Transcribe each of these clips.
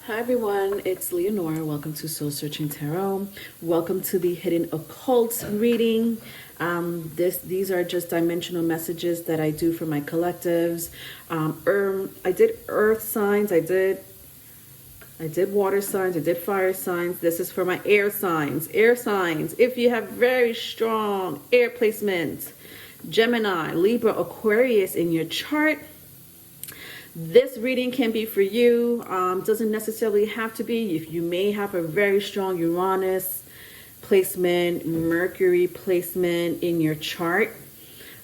Hi everyone, it's Leonora. Welcome to Soul Searching Tarot. Welcome to the Hidden Occult reading. These are just dimensional messages that I do for my collectives. I did earth signs, I did water signs, I did fire signs. This is for my air signs. Air signs, if you have very strong air placement, Gemini, Libra, Aquarius in your chart, this reading can be for you. Doesn't necessarily have to be. If you may have a very strong Uranus placement, Mercury placement in your chart,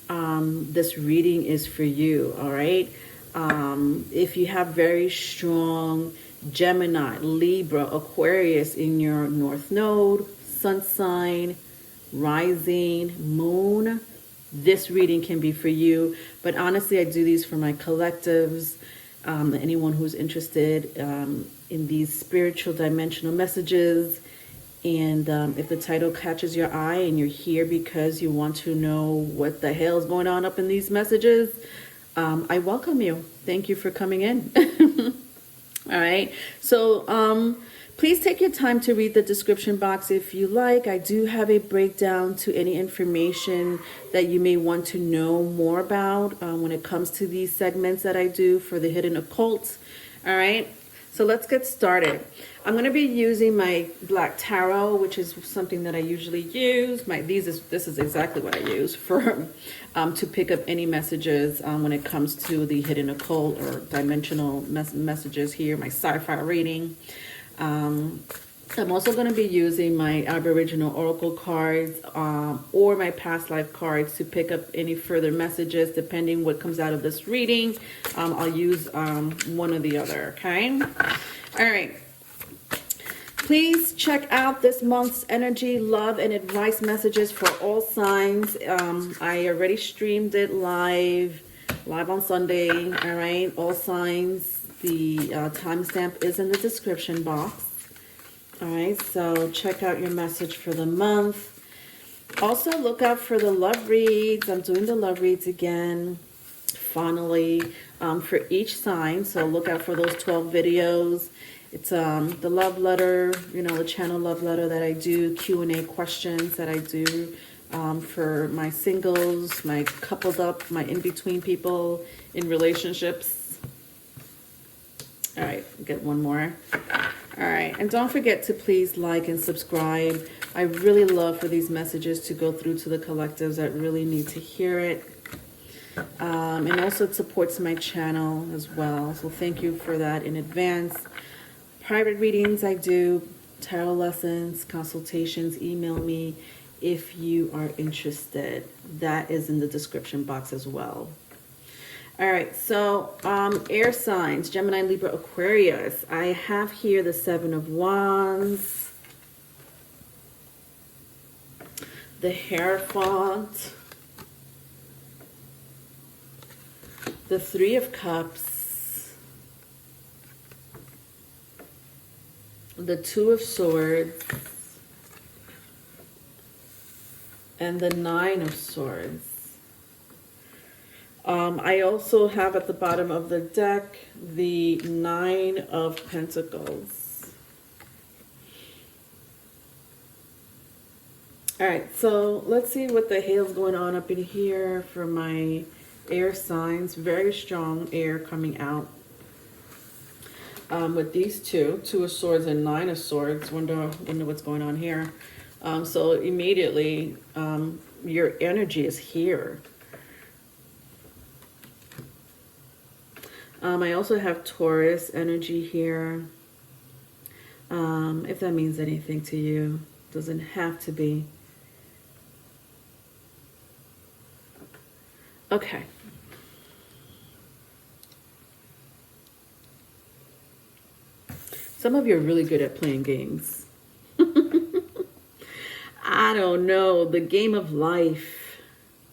this reading is for you, all right? If you have very strong Gemini, Libra, Aquarius in your North Node, Sun sign, Rising, Moon, this reading can be for you. But honestly, I do these for my collectives, anyone who's interested in these spiritual dimensional messages. And if the title catches your eye and you're here because you want to know what the hell is going on up in these messages, I welcome you. Thank you for coming in. All right. So please take your time to read the description box if you like. I do have a breakdown to any information that you may want to know more about when it comes to these segments that I do for the Hidden Occult. All right. So let's get started. I'm going to be using my black tarot, which is something that I usually use. This is exactly what I use for to pick up any messages when it comes to the Hidden Occult or dimensional messages here. My sci-fi reading. I'm also going to be using my Aboriginal Oracle cards or my past life cards to pick up any further messages depending what comes out of this reading. I'll use one or the other, okay? All right. Please check out this month's energy, love, and advice messages for all signs. I already streamed it live on Sunday, all right? All signs. The timestamp is in the description box. All right, so check out your message for the month. Also, look out for the love reads. I'm doing the love reads again, finally, for each sign. So look out for those 12 videos. It's the love letter, the channel love letter that I do, Q&A questions that I do for my singles, my coupled up, my in-between people in relationships. All right, get one more. All right, and don't forget to please like and subscribe. I really love for these messages to go through to the collectives that really need to hear it. And also it supports my channel as well. So thank you for that in advance. Private readings I do, tarot lessons, consultations, email me if you are interested. That is in the description box as well. All right, so air signs, Gemini, Libra, Aquarius. I have here the Seven of Wands, the Hierophant, the Three of Cups, the Two of Swords, and the Nine of Swords. I also have at the bottom of the deck the Nine of Pentacles. All right, so let's see what the hell's going on up in here for my air signs. Very strong air coming out with these two of Swords and Nine of Swords. Wonder what's going on here. So immediately your energy is here. I also have Taurus energy here. If that means anything to you, doesn't have to be. Okay. Some of you are really good at playing games. I don't know. The game of life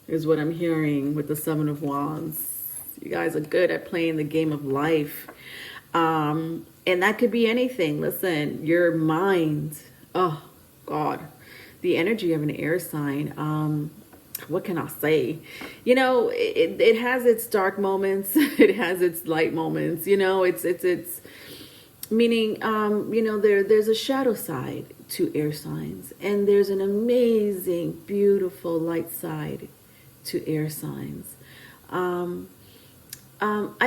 is what I'm hearing with the Seven of Wands. You guys are good at playing the game of life. And that could be anything. Listen, your mind. Oh, God. The energy of an air sign. What can I say? It has its dark moments. It has its light moments. It's Meaning, there's a shadow side to air signs, and there's an amazing, beautiful light side to air signs. I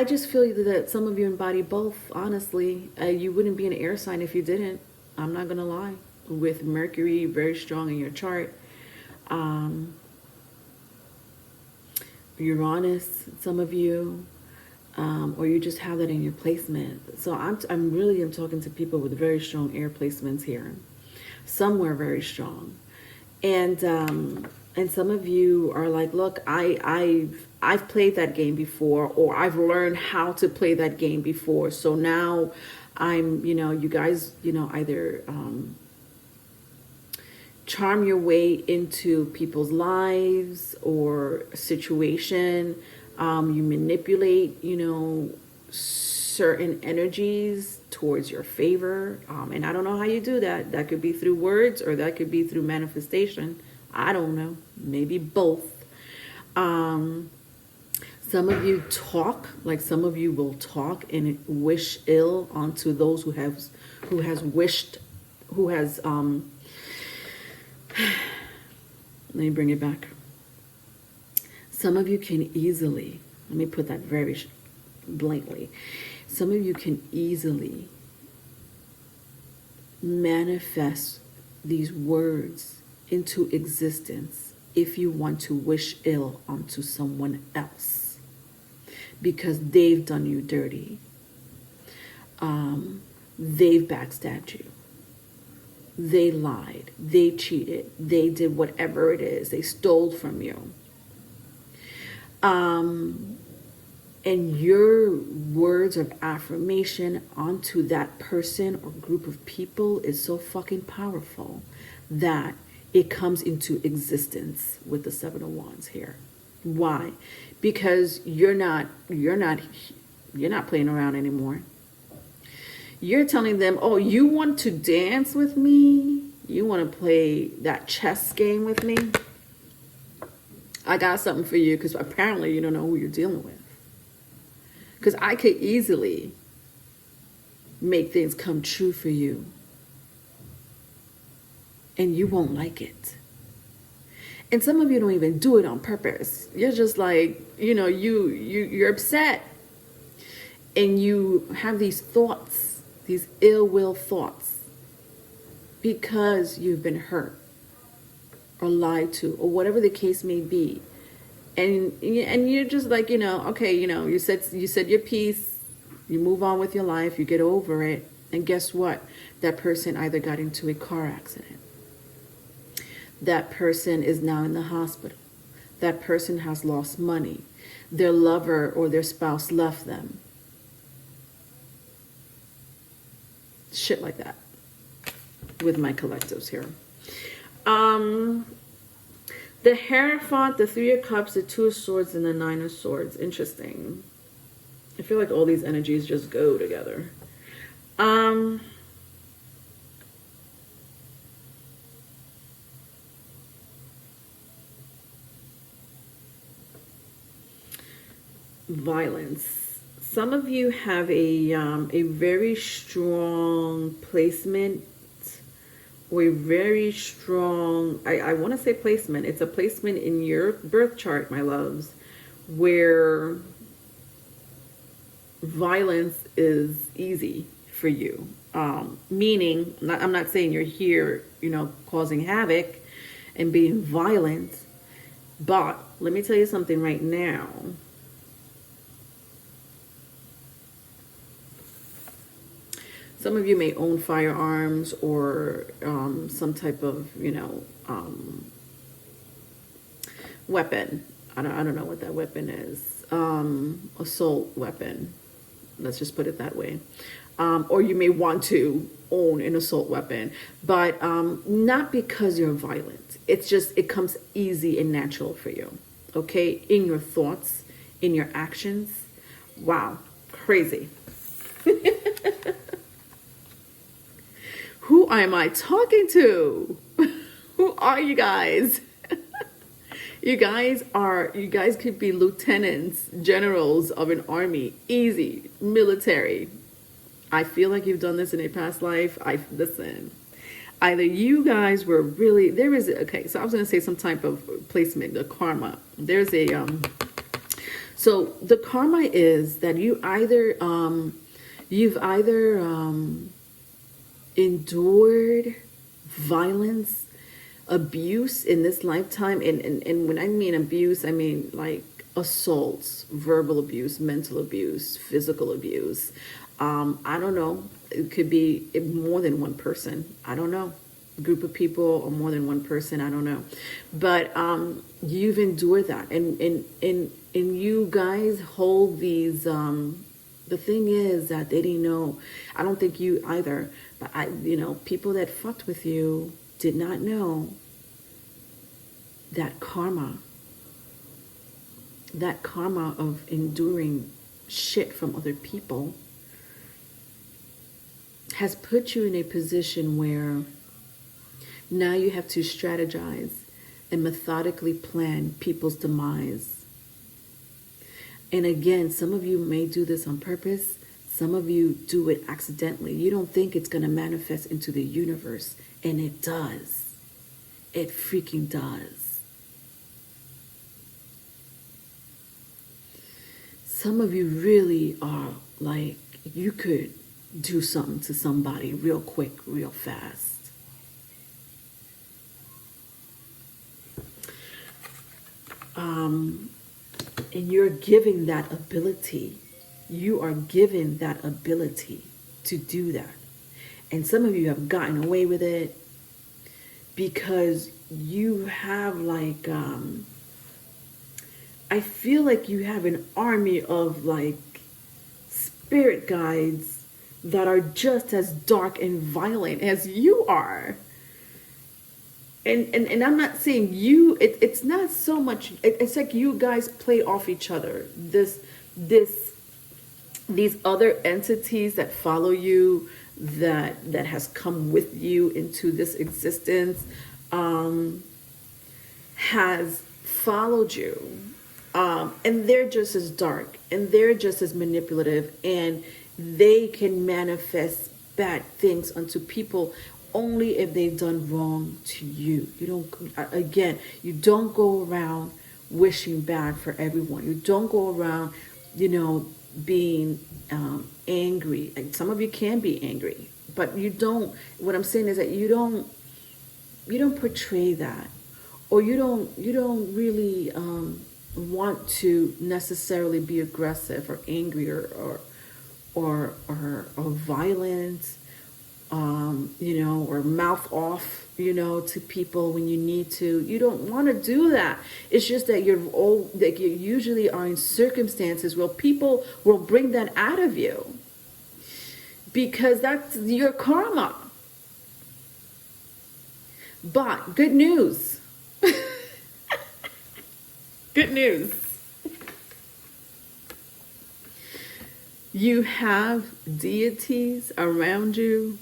just feel that some of you embody both, honestly. You wouldn't be an air sign if you didn't. I'm not going to lie. With Mercury very strong in your chart. Uranus, some of you. Or you just have that in your placement. So I'm really talking to people with very strong air placements here. Somewhere very strong. And some of you are like, look, I've played that game before, or I've learned how to play that game before. So now I'm, you guys, either charm your way into people's lives or a situation. You manipulate, certain energies towards your favor. And I don't know how you do that. That could be through words, or that could be through manifestation. I don't know. Maybe both. Some of you talk, like some of you will talk and wish ill onto those who has let me bring it back. Some of you can easily, let me put that very blankly. Some of you can easily manifest these words into existence if you want to wish ill onto someone else because they've done you dirty. They've backstabbed you. They lied. They cheated. They did whatever it is. They stole from you. And your words of affirmation onto that person or group of people is so fucking powerful that it comes into existence with the Seven of Wands here. Why? Because you're not playing around anymore. You're telling them, oh, you want to dance with me? You want to play that chess game with me? I got something for you, because apparently you don't know who you're dealing with. Because I could easily make things come true for you. And you won't like it. And some of you don't even do it on purpose. You're just like, you're upset. And you have these thoughts, these ill will thoughts. Because you've been hurt. Or lied to, or whatever the case may be, and you're just like, okay, you said your piece, you move on with your life, you get over it, and guess what? That person either got into a car accident, that person is now in the hospital, that person has lost money, their lover or their spouse left them, shit like that, with my collectives here. The Hierophant, the Three of Cups, the Two of Swords, and the Nine of Swords. Interesting. I feel like all these energies just go together. Violence. Some of you have a very strong placement, or a very strong, I want to say placement. It's a placement in your birth chart, my loves, where violence is easy for you. Meaning, I'm not saying you're here, causing havoc and being violent, but let me tell you something right now. Some of you may own firearms or some type of, weapon. I don't know what that weapon is. Assault weapon. Let's just put it that way. Or you may want to own an assault weapon, but not because you're violent. It's just, it comes easy and natural for you. Okay? In your thoughts, in your actions. Wow. Crazy. Who am I talking to? Who are you guys? You guys could be lieutenants, generals of an army, easy, military. I feel like you've done this in a past life. Listen. Either you guys were really, okay, so I was going to say some type of placement, the karma. There's a, so the karma is that you've either endured violence, abuse in this lifetime. And when I mean abuse, I mean like assaults, verbal abuse, mental abuse, physical abuse. I don't know. It could be more than one person. I don't know. A group of people or more than one person. I don't know. But you've endured that. And you guys hold these... the thing is that they didn't know. I don't think you either. But, people that fucked with you did not know that karma of enduring shit from other people has put you in a position where now you have to strategize and methodically plan people's demise. And again, some of you may do this on purpose. Some of you do it accidentally. You don't think it's going to manifest into the universe. And it does. It freaking does. Some of you really are like, you could do something to somebody real quick, real fast. And you're given that ability. You are given that ability to do that. And some of you have gotten away with it because you have like, I feel like you have an army of like spirit guides that are just as dark and violent as you are. And I'm not saying you, it's not so much, it's like you guys play off each other. These other entities that follow you, that has come with you into this existence, has followed you. And they're just as dark and they're just as manipulative, and they can manifest bad things onto people only if they've done wrong to you. You don't go around wishing bad for everyone. You don't go around, being angry. And some of you can be angry, but you don't. What I'm saying is that you don't portray that, or you don't really want to necessarily be aggressive or angry or violent, or mouth off, to people when you need to. You don't want to do that. It's just that you usually are in circumstances where people will bring that out of you because that's your karma. But good news. Good news. You have deities around you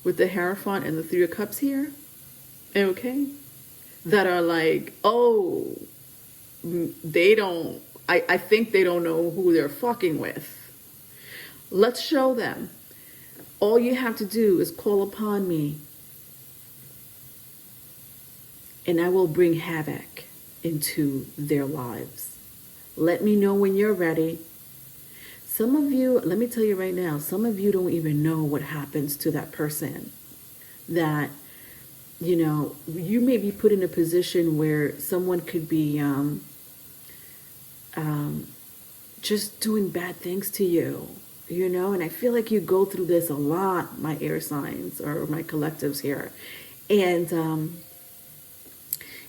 with the Hierophant and the Three of Cups here, okay, that are like, oh, I think they don't know who they're fucking with. Let's show them. All you have to do is call upon me, and I will bring havoc into their lives. Let me know when you're ready. Some of you, let me tell you right now, some of you don't even know what happens to that person. That, you may be put in a position where someone could be just doing bad things to you, and I feel like you go through this a lot, my air signs or my collectives here.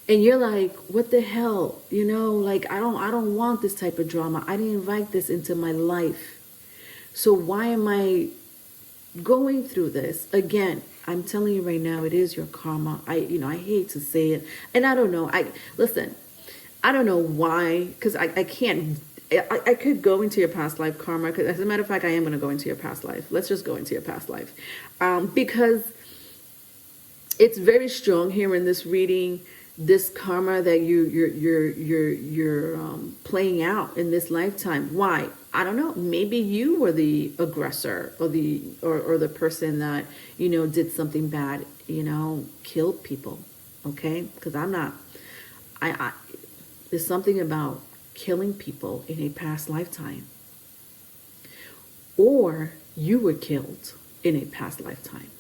And you're like, what the hell? Like, I don't want this type of drama. I didn't invite this into my life. So why am I going through this? Again, I'm telling you right now, it is your karma. I hate to say it. And I don't know. I don't know why, because I can't. I could go into your past life karma. Because as a matter of fact, I am going to go into your past life. Let's just go into your past life. Because it's very strong here in this reading. This karma that you're playing out in this lifetime. Why? I don't know, maybe you were the aggressor or the person that, did something bad, killed people. Okay? Because I there's something about killing people in a past lifetime. Or you were killed in a past lifetime.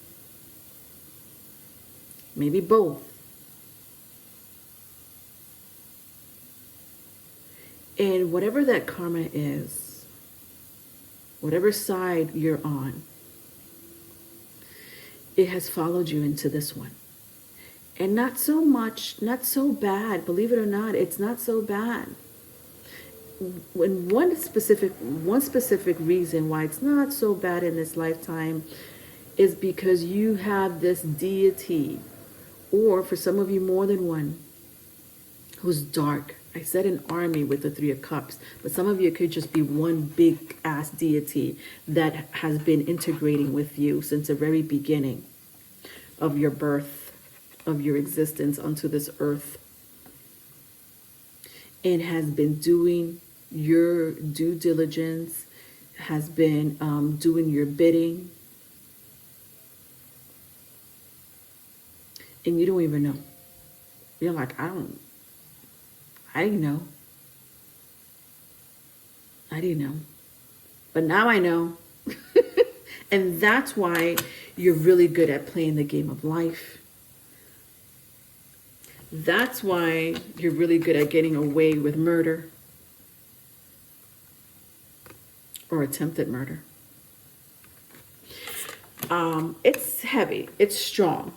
Maybe both. And whatever that karma is, whatever side you're on, it has followed you into this one. And not so bad. Believe it or not, it's not so bad. When one specific reason why it's not so bad in this lifetime is because you have this deity, or for some of you more than one, who's dark. I said an army with the 3 of Cups, but some of you could just be one big ass deity that has been integrating with you since the very beginning of your birth, of your existence onto this earth, and has been doing your due diligence, has been doing your bidding, and you don't even know. You're like, I didn't know. I didn't know. But now I know. And that's why you're really good at playing the game of life. That's why you're really good at getting away with murder. Or attempted murder. It's heavy. It's strong.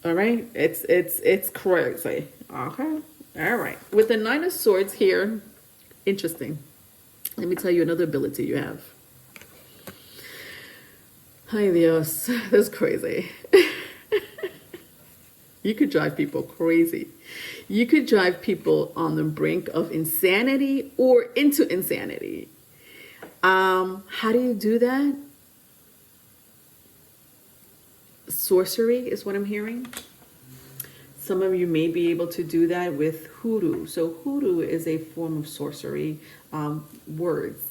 All right? It's crazy. Okay? All right. With the 9 of Swords here, interesting. Let me tell you another ability you have. Ay Dios, that's crazy. You could drive people crazy. You could drive people on the brink of insanity or into insanity. How do you do that? Sorcery is what I'm hearing. Some of you may be able to do that with hoodoo. So hoodoo is a form of sorcery. Words.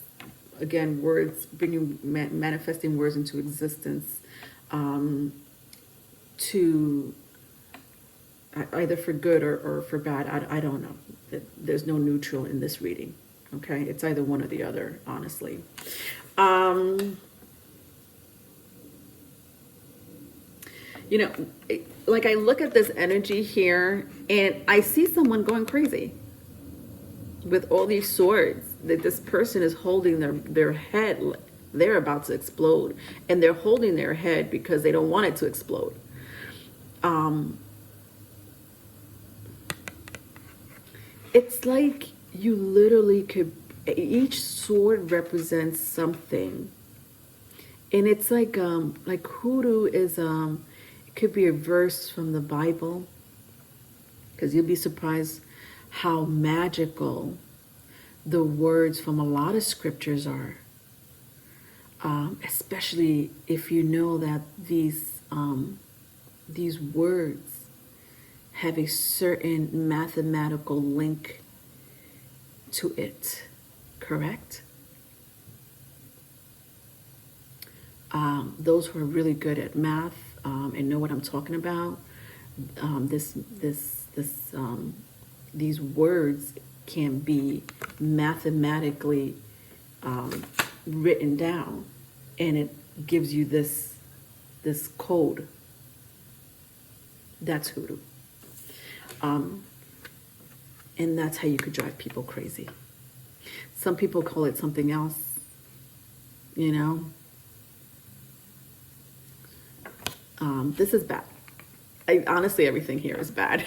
Again, words, bringing, manifesting words into existence to either for good or for bad. I don't know. There's no neutral in this reading. Okay? It's either one or the other, honestly. Like I look at this energy here and I see someone going crazy with all these swords, that this person is holding their head. They're about to explode, and they're holding their head because they don't want it to explode. It's like you literally could, each sword represents something. And it's like hoodoo is, it could be a verse from the Bible, because you'll be surprised how magical the words from a lot of scriptures are. Especially if you know that these words have a certain mathematical link to it, correct? Those who are really good at math and know what I'm talking about, these words can be mathematically written down, and it gives you this code. That's hoodoo. And that's how you could drive people crazy. Some people call it something else, This is bad. Honestly, everything here is bad.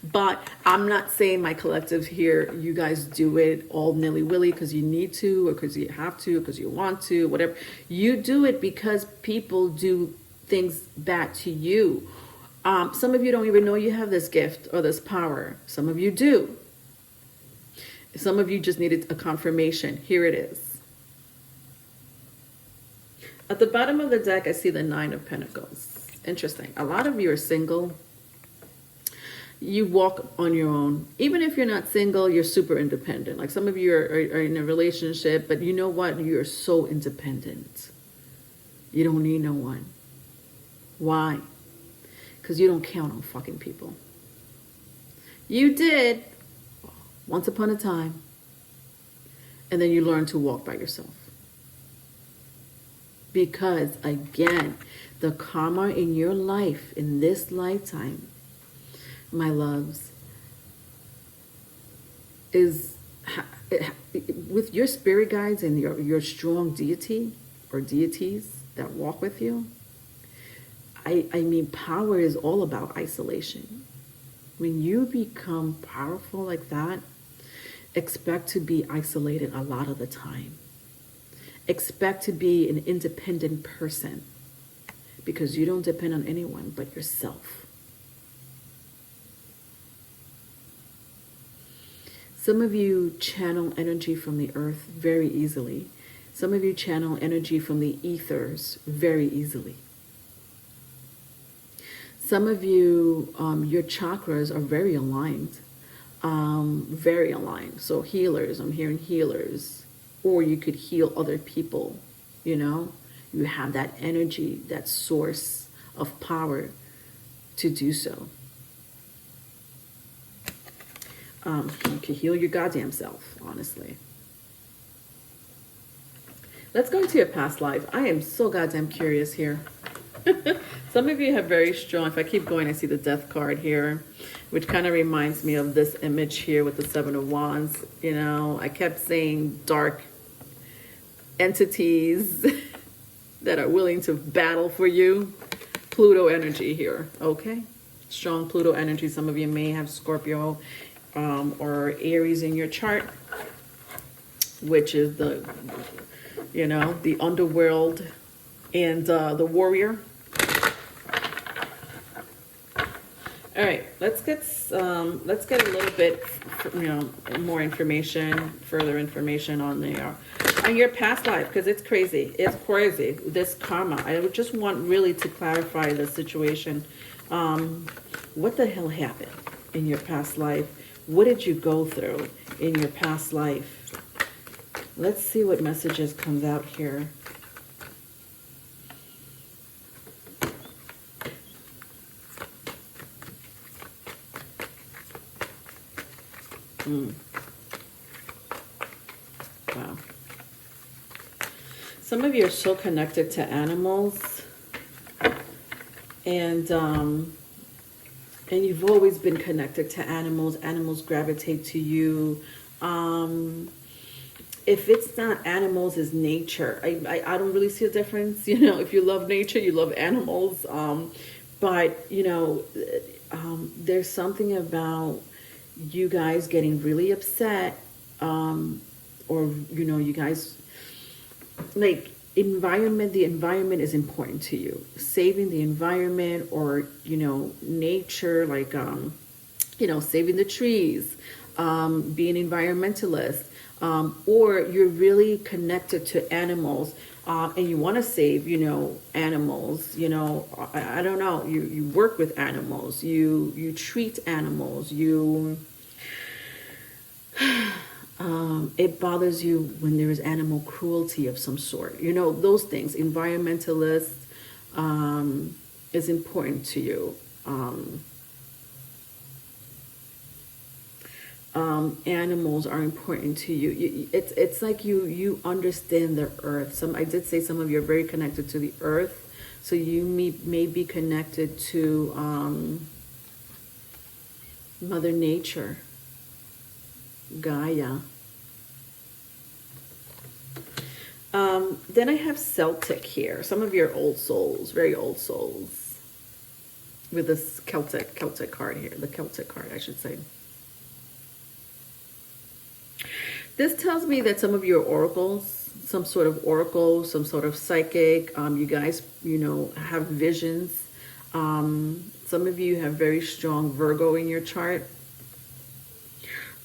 But I'm not saying my collective here, you guys do it all nilly-willy because you need to, or because you have to, because you want to, whatever. You do it because people do things bad to you. Some of you don't even know you have this gift or this power. Some of you do. Some of you just needed a confirmation. Here it is. At the bottom of the deck, I see the 9 of Pentacles. Interesting. A lot of you are single. You walk on your own. Even if you're not single, you're super independent. Like some of you are in a relationship, but you know what? You're so independent. You don't need no one. Why? Because you don't count on fucking people. You did once upon a time. And then you learn to walk by yourself. Because again, the karma in your life, in this lifetime, my loves, is with your spirit guides and your strong deity or deities that walk with you. I mean, power is all about isolation. When you become powerful like that, expect to be isolated a lot of the time. Expect to be an independent person because you don't depend on anyone but yourself. Some of you channel energy from the earth very easily. Some of you channel energy from the ethers very easily. Some of you, your chakras are very aligned. Very aligned. So healers, I'm hearing healers. Or you could heal other people, you know. You have that energy, that source of power to do so. You can heal your goddamn self, honestly. Let's go into your past life. I am so goddamn curious here. Some of you have very strong, if I keep going, I see the death card here, which kind of reminds me of this image here with the Seven of Wands. You know, I kept saying dark entities that are willing to battle for you. Pluto energy here, okay? Strong Pluto energy. Some of you may have Scorpio or Aries in your chart, which is the, you know, the underworld and the warrior. All right, let's get a little bit, you know, more information, further information on your past life, because it's crazy. It's crazy, this karma. I would just want really to clarify the situation. What the hell happened in your past life? What did you go through in your past life? Let's see what messages comes out here. Wow. Some of you are so connected to animals, and you've always been connected to animals. Animals gravitate to you. If it's not animals, it's nature. I don't really see a difference. You know, if you love nature, you love animals. But you know, there's something about you guys getting really upset, or you know, you guys like the environment is important to you. Saving the environment, or you know, nature, like you know, saving the trees, being environmentalist, or you're really connected to animals, and you want to save, you know, animals. You know, I don't know. You work with animals. You treat animals. It bothers you when there is animal cruelty of some sort. You know, those things. Environmentalist is important to you. Animals are important to you. It's like you understand the earth. I did say some of you are very connected to the earth, so you may be connected to Mother Nature, Gaia. Then I have Celtic here. Some of you are old souls, very old souls, with this Celtic card here. The Celtic card, I should say. This tells me that some of you are oracles, some sort of oracle, some sort of psychic. You guys, you know, have visions. Some of you have very strong Virgo in your chart.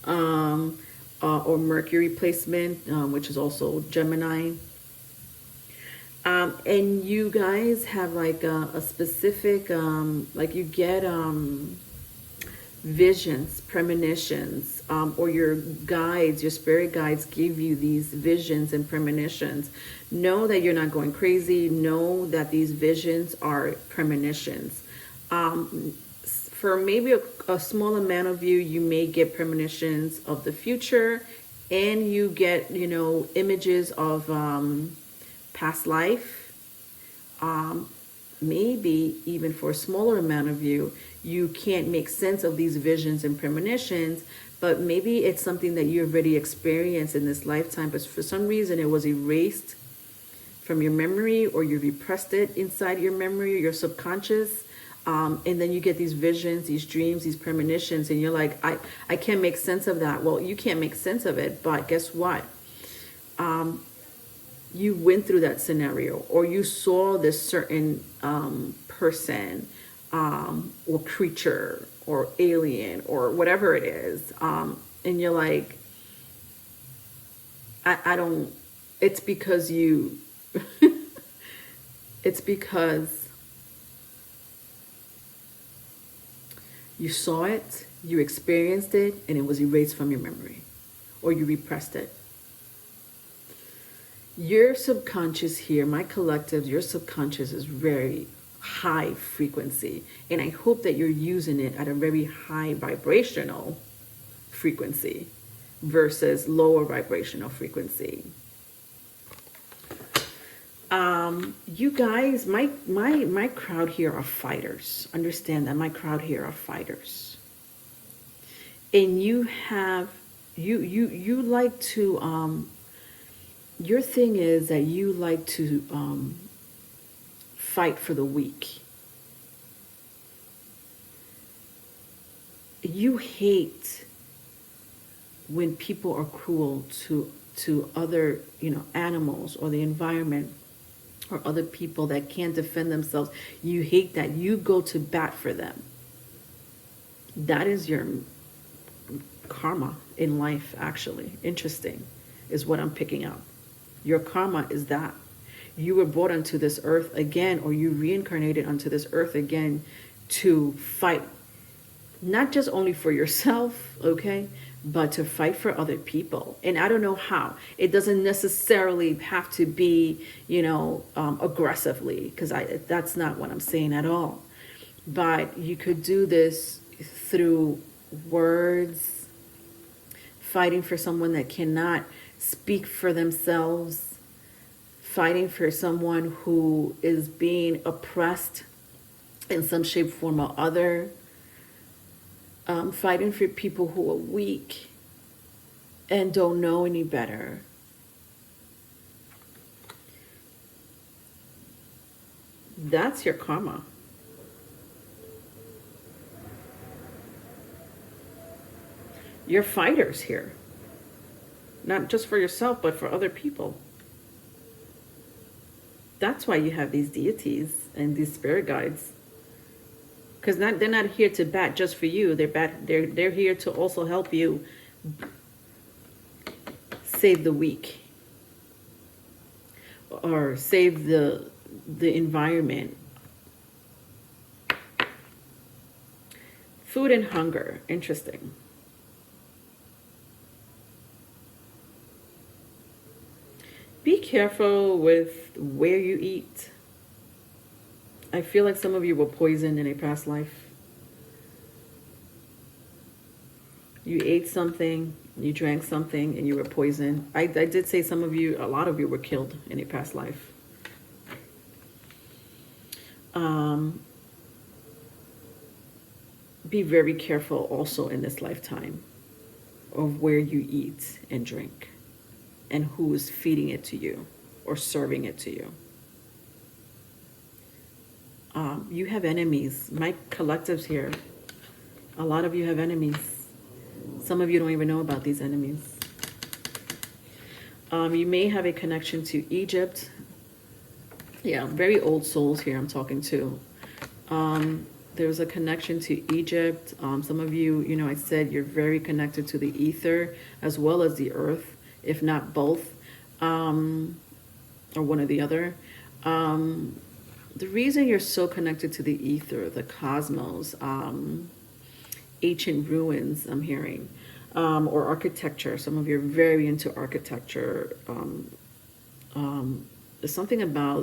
Or Mercury placement, which is also Gemini. And you guys have like a specific, like you get visions, premonitions, or your guides, your spirit guides give you these visions and premonitions, know that you're not going crazy. Know that these visions are premonitions. For maybe a small amount of you, you may get premonitions of the future, and you get, images of past life. Maybe even for a smaller amount of you, you can't make sense of these visions and premonitions, but maybe it's something that you already experienced in this lifetime, but for some reason it was erased from your memory, or you repressed it inside your memory, your subconscious. And then you get these visions, these dreams, these premonitions, and you're like, I can't make sense of that. Well, you can't make sense of it, but guess what? You went through that scenario, or you saw this certain person, or creature, or alien, or whatever it is, and you're like, I don't, it's because you, it's because you saw it, you experienced it, and it was erased from your memory, or you repressed it. Your subconscious here, my collective, your subconscious is very high frequency. And I hope that you're using it at a very high vibrational frequency versus lower vibrational frequency. You guys, my crowd here are fighters. Understand that my crowd here are fighters. And you have, you like to, your thing is that you like to fight for the weak. You hate when people are cruel to other, animals or the environment or other people that can't defend themselves. You hate that. You go to bat for them. That is your karma in life, actually. Interesting, is what I'm picking up. Your karma is that. You were brought onto this earth again, or you reincarnated onto this earth again to fight. Not just only for yourself, okay, but to fight for other people. And I don't know how. It doesn't necessarily have to be, aggressively, because that's not what I'm saying at all. But you could do this through words, fighting for someone that cannot speak for themselves, fighting for someone who is being oppressed in some shape, form, or other, fighting for people who are weak and don't know any better. That's your karma. You're fighters here. Not just for yourself, but for other people. That's why you have these deities and these spirit guides. Because they're not here to bat just for you. They're here to also help you save the weak, or save the environment. Food and hunger. Interesting. Be careful with where you eat. I feel like some of you were poisoned in a past life. You ate something, you drank something, and you were poisoned. I did say some of you, a lot of you were killed in a past life. Be very careful also in this lifetime of where you eat and drink, and who is feeding it to you or serving it to you. You have enemies. My collectives here, a lot of you have enemies. Some of you don't even know about these enemies. You may have a connection to Egypt. Yeah, very old souls here I'm talking to. There's a connection to Egypt. Some of you, I said you're very connected to the ether as well as the earth, if not both, or one or the other. The reason you're so connected to the ether, the cosmos, ancient ruins, I'm hearing, or architecture. Some of you are very into architecture. There's something about,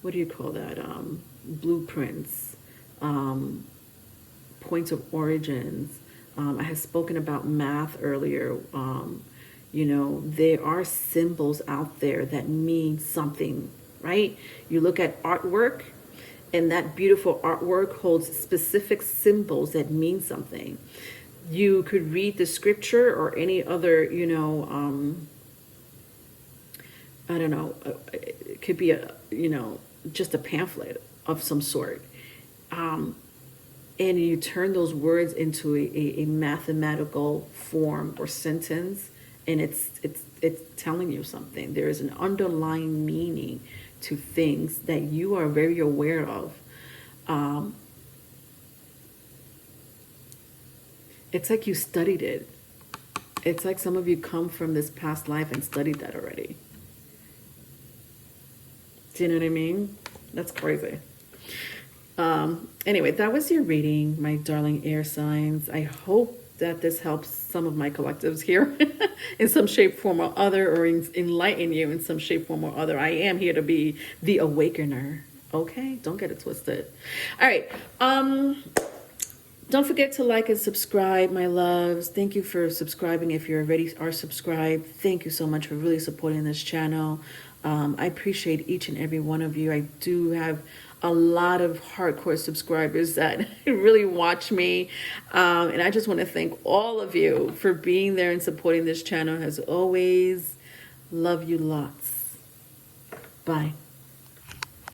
what do you call that? Blueprints, points of origins. I had spoken about math earlier. You know, there are symbols out there that mean something, right? You look at artwork, and that beautiful artwork holds specific symbols that mean something. You could read the scripture or any other, you know, I don't know, it could be a, you know, just a pamphlet of some sort. And you turn those words into a mathematical form or sentence, and it's telling you something. There is an underlying meaning to things that you are very aware of. It's like you studied it. It's like some of you come from this past life and studied that already. Do you know what I mean? That's crazy. Anyway, that was your reading, my darling air signs. I hope that this helps some of my collectives here in some shape, form, or other, or enlighten you in some shape, form, or other. I am here to be the awakener. Okay? Don't get it twisted. All right. Don't forget to like and subscribe, my loves. Thank you for subscribing. If you already are subscribed, thank you so much for really supporting this channel. I appreciate each and every one of you. I do have a lot of hardcore subscribers that really watch me. And I just want to thank all of you for being there and supporting this channel as always. Love you lots. Bye.